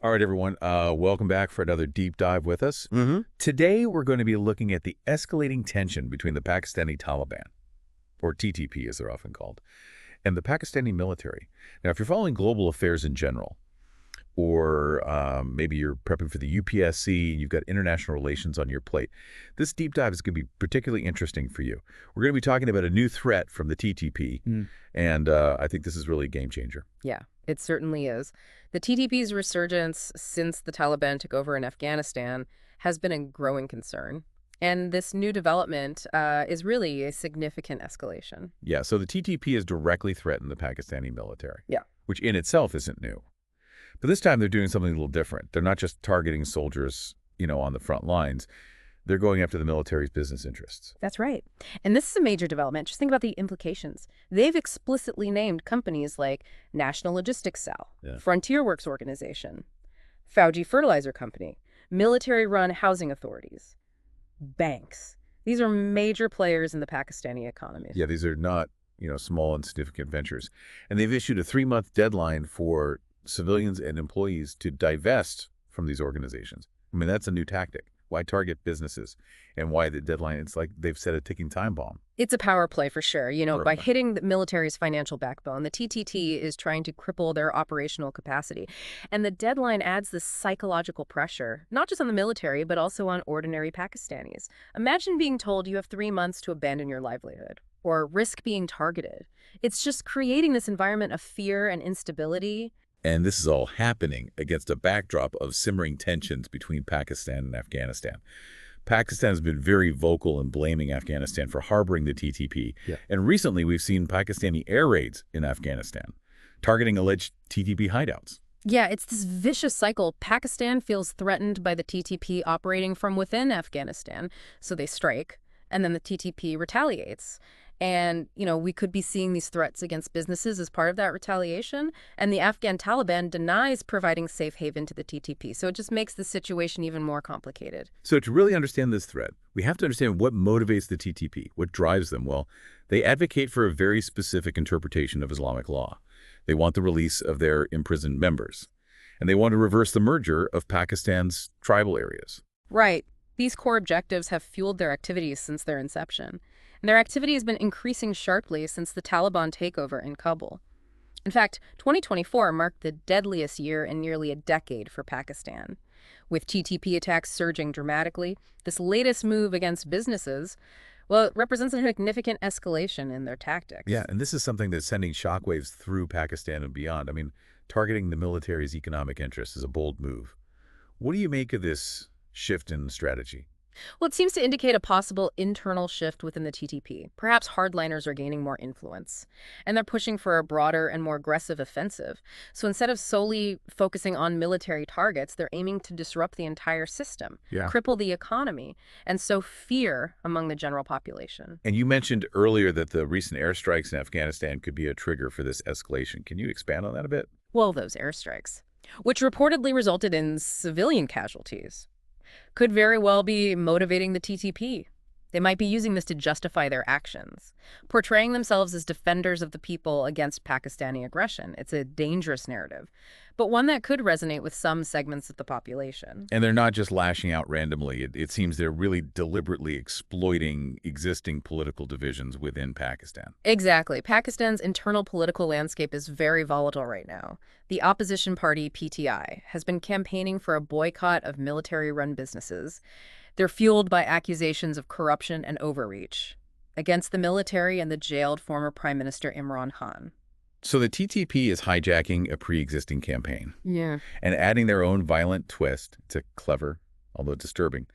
All right, everyone. Welcome back for another deep dive with us. Mm-hmm. Today, we're going to be looking at the escalating tension between the Pakistani Taliban, or TTP as they're often called, and the Pakistani military. Now, if you're following global affairs in general, or maybe you're prepping for the UPSC and you've got international relations on your plate, this deep dive is going to be particularly interesting for you. We're going to be talking about a new threat from the TTP, and I think this is really a game changer. Yeah, it certainly is. The TTP's resurgence since the Taliban took over in Afghanistan has been a growing concern. And this new development is really a significant escalation. Yeah, so the TTP has directly threatened the Pakistani military, Yeah. which in itself isn't new. But this time they're doing something a little different. They're not just targeting soldiers, on the front lines. They're going after the military's business interests. That's right. And this is a major development. Just think about the implications. They've explicitly named companies like National Logistics Cell, Yeah. Frontier Works Organization, Fauji Fertilizer Company, military-run housing authorities, banks. These are major players in the Pakistani economy. Yeah, these are not, small and significant ventures. And they've issued a 3-month deadline for civilians and employees to divest from these organizations. I mean, that's a new tactic. Why target businesses? And why the deadline? It's like they've set a ticking time bomb. It's a power play for sure. By Right. hitting the military's financial backbone, the TTT is trying to cripple their operational capacity. And the deadline adds this psychological pressure, not just on the military, but also on ordinary Pakistanis. Imagine being told you have 3 months to abandon your livelihood or risk being targeted. It's just creating this environment of fear and instability. And this is all happening against a backdrop of simmering tensions between Pakistan and Afghanistan. Pakistan has been very vocal in blaming Afghanistan for harboring the TTP. Yeah. And recently, we've seen Pakistani air raids in Afghanistan, targeting alleged TTP hideouts. Yeah, it's this vicious cycle. Pakistan feels threatened by the TTP operating from within Afghanistan, so they strike, and then the TTP retaliates. And, we could be seeing these threats against businesses as part of that retaliation. And the Afghan Taliban denies providing safe haven to the TTP. So it just makes the situation even more complicated. So to really understand this threat, we have to understand what motivates the TTP, what drives them. Well, they advocate for a very specific interpretation of Islamic law. They want the release of their imprisoned members. And they want to reverse the merger of Pakistan's tribal areas. Right. These core objectives have fueled their activities since their inception. And their activity has been increasing sharply since the Taliban takeover in Kabul. In fact, 2024 marked the deadliest year in nearly a decade for Pakistan. With TTP attacks surging dramatically, this latest move against businesses, well, it represents a significant escalation in their tactics. Yeah, and this is something that's sending shockwaves through Pakistan and beyond. I mean, targeting the military's economic interests is a bold move. What do you make of this shift in strategy? Well, it seems to indicate a possible internal shift within the TTP. Perhaps hardliners are gaining more influence, and they're pushing for a broader and more aggressive offensive. So instead of solely focusing on military targets, they're aiming to disrupt the entire system, Yeah. cripple the economy, and sow fear among the general population. And you mentioned earlier that the recent airstrikes in Afghanistan could be a trigger for this escalation. Can you expand on that a bit? Well, those airstrikes, which reportedly resulted in civilian casualties, could very well be motivating the TTP. They might be using this to justify their actions, portraying themselves as defenders of the people against Pakistani aggression. It's a dangerous narrative, but one that could resonate with some segments of the population. And they're not just lashing out randomly. It seems they're really deliberately exploiting existing political divisions within Pakistan. Exactly. Pakistan's internal political landscape is very volatile right now. The opposition party, PTI, has been campaigning for a boycott of military-run businesses. They're fueled by accusations of corruption and overreach against the military and the jailed former Prime Minister Imran Khan. So the TTP is hijacking a pre-existing campaign Yeah. and adding their own violent twist. It's a clever, although disturbing,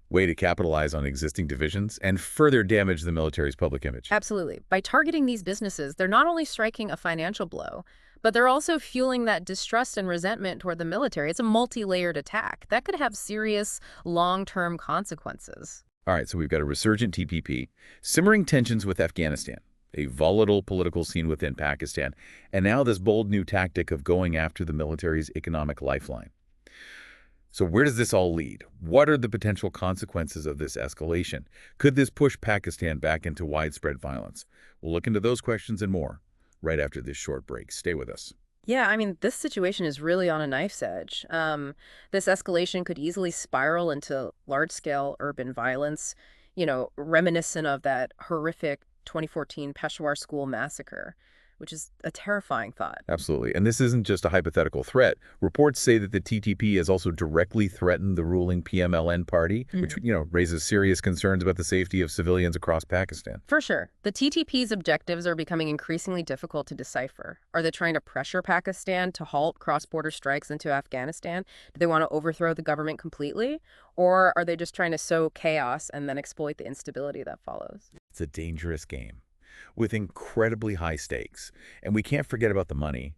way to capitalize on existing divisions and further damage the military's public image. Absolutely. By targeting these businesses, they're not only striking a financial blow, but they're also fueling that distrust and resentment toward the military. It's a multi-layered attack that could have serious long-term consequences. All right, so we've got a resurgent TPP, simmering tensions with Afghanistan, a volatile political scene within Pakistan, and now this bold new tactic of going after the military's economic lifeline. So where does this all lead? What are the potential consequences of this escalation? Could this push Pakistan back into widespread violence? We'll look into those questions and more right after this short break. Stay with us. Yeah, I mean, this situation is really on a knife's edge. This escalation could easily spiral into large-scale urban violence, reminiscent of that horrific 2014 Peshawar school massacre, which is a terrifying thought. Absolutely. And this isn't just a hypothetical threat. Reports say that the TTP has also directly threatened the ruling PMLN party, which, raises serious concerns about the safety of civilians across Pakistan. For sure. The TTP's objectives are becoming increasingly difficult to decipher. Are they trying to pressure Pakistan to halt cross-border strikes into Afghanistan? Do they want to overthrow the government completely? Or are they just trying to sow chaos and then exploit the instability that follows? It's a dangerous game with incredibly high stakes. And we can't forget about the money.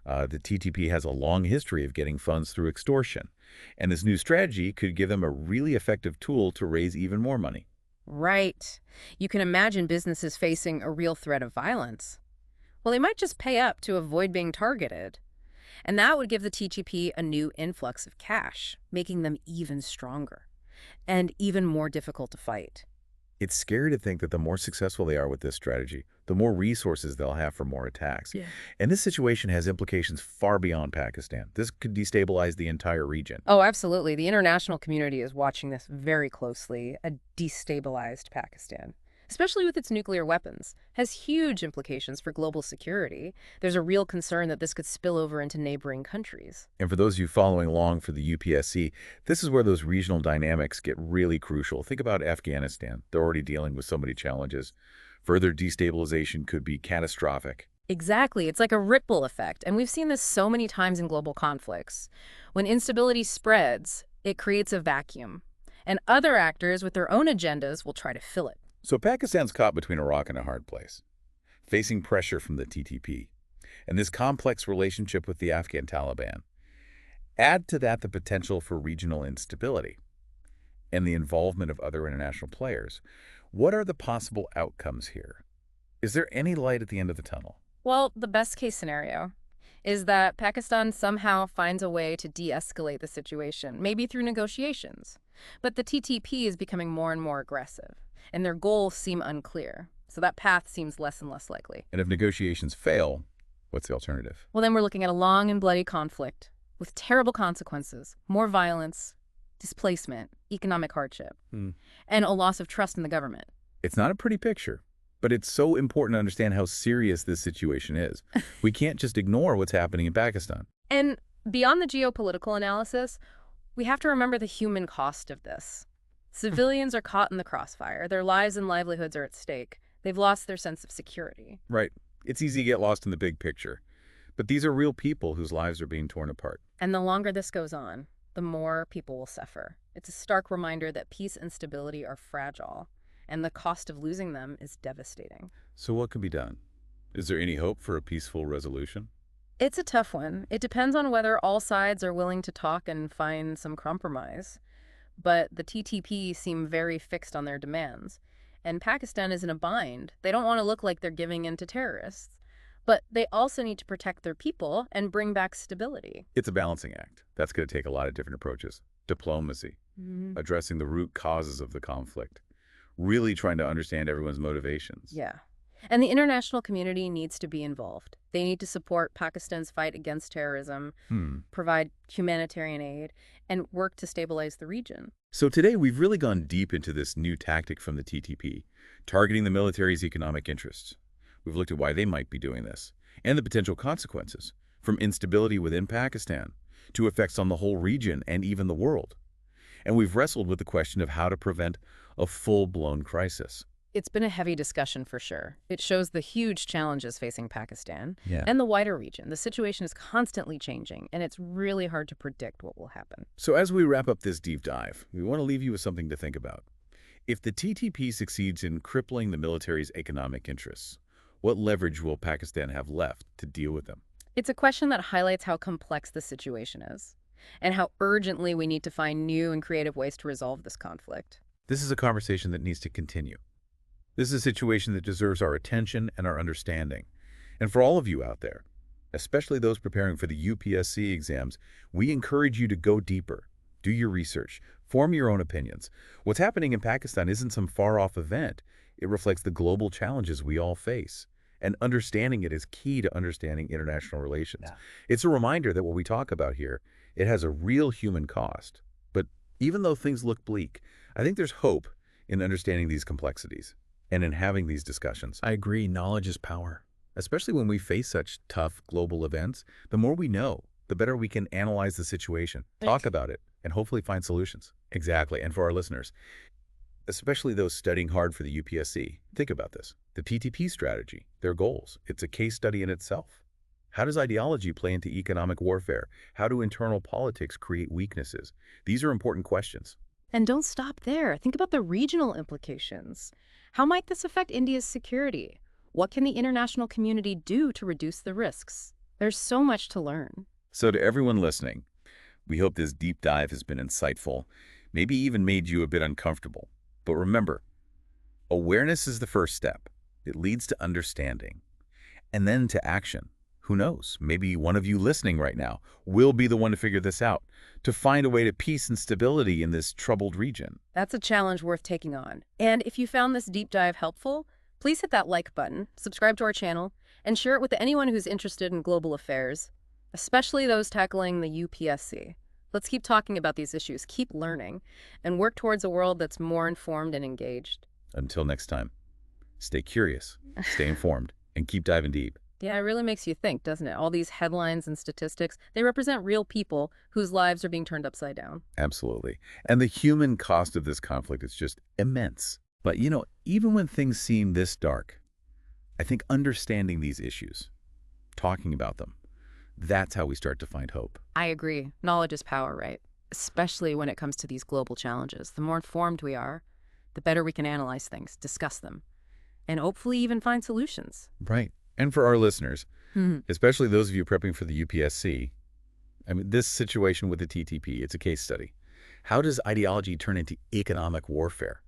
The TTP has a long history of getting funds through extortion. And this new strategy could give them a really effective tool to raise even more money. Right. You can imagine businesses facing a real threat of violence. Well, they might just pay up to avoid being targeted. And that would give the TTP a new influx of cash, making them even stronger and even more difficult to fight. It's scary to think that the more successful they are with this strategy, the more resources they'll have for more attacks. Yeah. And this situation has implications far beyond Pakistan. This could destabilize the entire region. Oh, absolutely. The international community is watching this very closely. A destabilized Pakistan, especially with its nuclear weapons, has huge implications for global security. There's a real concern that this could spill over into neighboring countries. And for those of you following along for the UPSC, this is where those regional dynamics get really crucial. Think about Afghanistan. They're already dealing with so many challenges. Further destabilization could be catastrophic. Exactly. It's like a ripple effect. And we've seen this so many times in global conflicts. When instability spreads, it creates a vacuum. And other actors with their own agendas will try to fill it. So Pakistan's caught between a rock and a hard place, facing pressure from the TTP, and this complex relationship with the Afghan Taliban. Add to that the potential for regional instability and the involvement of other international players. What are the possible outcomes here? Is there any light at the end of the tunnel? Well, the best case scenario is that Pakistan somehow finds a way to de-escalate the situation, maybe through negotiations. But the TTP is becoming more and more aggressive, and their goals seem unclear. So that path seems less and less likely. And if negotiations fail, what's the alternative? Well, then we're looking at a long and bloody conflict with terrible consequences, more violence, displacement, economic hardship, and a loss of trust in the government. It's not a pretty picture, but it's so important to understand how serious this situation is. We can't just ignore what's happening in Pakistan. And beyond the geopolitical analysis, we have to remember the human cost of this. Civilians are caught in the crossfire. Their lives and livelihoods are at stake. They've lost their sense of security. Right. It's easy to get lost in the big picture. But these are real people whose lives are being torn apart. And the longer this goes on, the more people will suffer. It's a stark reminder that peace and stability are fragile, and the cost of losing them is devastating. So what can be done? Is there any hope for a peaceful resolution? It's a tough one. It depends on whether all sides are willing to talk and find some compromise. But the TTP seem very fixed on their demands. And Pakistan is in a bind. They don't want to look like they're giving in to terrorists. But they also need to protect their people and bring back stability. It's a balancing act. That's going to take a lot of different approaches. Diplomacy, addressing the root causes of the conflict, really trying to understand everyone's motivations. Yeah. And the international community needs to be involved. They need to support Pakistan's fight against terrorism, provide humanitarian aid, and work to stabilize the region. So today we've really gone deep into this new tactic from the TTP, targeting the military's economic interests. We've looked at why they might be doing this, and the potential consequences, from instability within Pakistan to effects on the whole region and even the world. And we've wrestled with the question of how to prevent a full-blown crisis. It's been a heavy discussion for sure. It shows the huge challenges facing Pakistan Yeah. and the wider region. The situation is constantly changing, and it's really hard to predict what will happen. So as we wrap up this deep dive, we want to leave you with something to think about. If the TTP succeeds in crippling the military's economic interests, what leverage will Pakistan have left to deal with them? It's a question that highlights how complex the situation is and how urgently we need to find new and creative ways to resolve this conflict. This is a conversation that needs to continue. This is a situation that deserves our attention and our understanding. And for all of you out there, especially those preparing for the UPSC exams, we encourage you to go deeper, do your research, form your own opinions. What's happening in Pakistan isn't some far-off event. It reflects the global challenges we all face. And understanding it is key to understanding international relations. Yeah. It's a reminder that what we talk about here, it has a real human cost. But even though things look bleak, I think there's hope in understanding these complexities and in having these discussions. I agree. Knowledge is power. Especially when we face such tough global events, the more we know, the better we can analyze the situation, talk about it, and hopefully find solutions. Exactly. And for our listeners, especially those studying hard for the UPSC, think about this. The TTP strategy, their goals, it's a case study in itself. How does ideology play into economic warfare? How do internal politics create weaknesses? These are important questions. And don't stop there. Think about the regional implications. How might this affect India's security? What can the international community do to reduce the risks? There's so much to learn. So to everyone listening, we hope this deep dive has been insightful, maybe even made you a bit uncomfortable. But remember, awareness is the first step. It leads to understanding and then to action. Who knows? Maybe one of you listening right now will be the one to figure this out, to find a way to peace and stability in this troubled region. That's a challenge worth taking on. And if you found this deep dive helpful, please hit that like button, subscribe to our channel, and share it with anyone who's interested in global affairs, especially those tackling the UPSC. Let's keep talking about these issues, keep learning, and work towards a world that's more informed and engaged. Until next time, stay curious, stay informed, and keep diving deep. Yeah, it really makes you think, doesn't it? All these headlines and statistics, they represent real people whose lives are being turned upside down. Absolutely. And the human cost of this conflict is just immense. But, even when things seem this dark, I think understanding these issues, talking about them, that's how we start to find hope. I agree. Knowledge is power, right? Especially when it comes to these global challenges. The more informed we are, the better we can analyze things, discuss them, and hopefully even find solutions. Right. And for our listeners, especially those of you prepping for the UPSC, this situation with the TTP, it's a case study. How does ideology turn into economic warfare?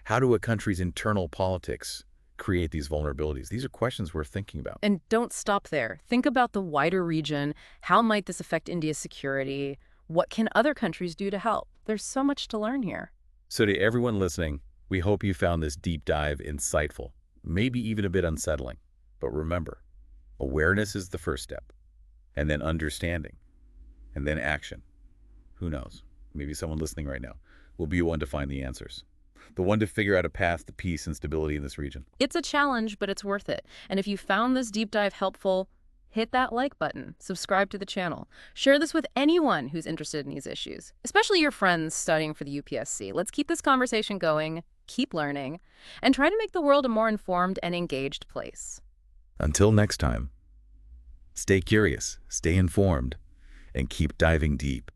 How do a country's internal politics create these vulnerabilities? These are questions we're thinking about. And don't stop there. Think about the wider region. How might this affect India's security? What can other countries do to help? There's so much to learn here. So to everyone listening, we hope you found this deep dive insightful, maybe even a bit unsettling. But remember, awareness is the first step, and then understanding, and then action. Who knows? Maybe someone listening right now will be one to find the answers, the one to figure out a path to peace and stability in this region. It's a challenge, but it's worth it. And if you found this deep dive helpful, hit that like button, subscribe to the channel. Share this with anyone who's interested in these issues, especially your friends studying for the UPSC. Let's keep this conversation going, keep learning, and try to make the world a more informed and engaged place. Until next time, stay curious, stay informed, and keep diving deep.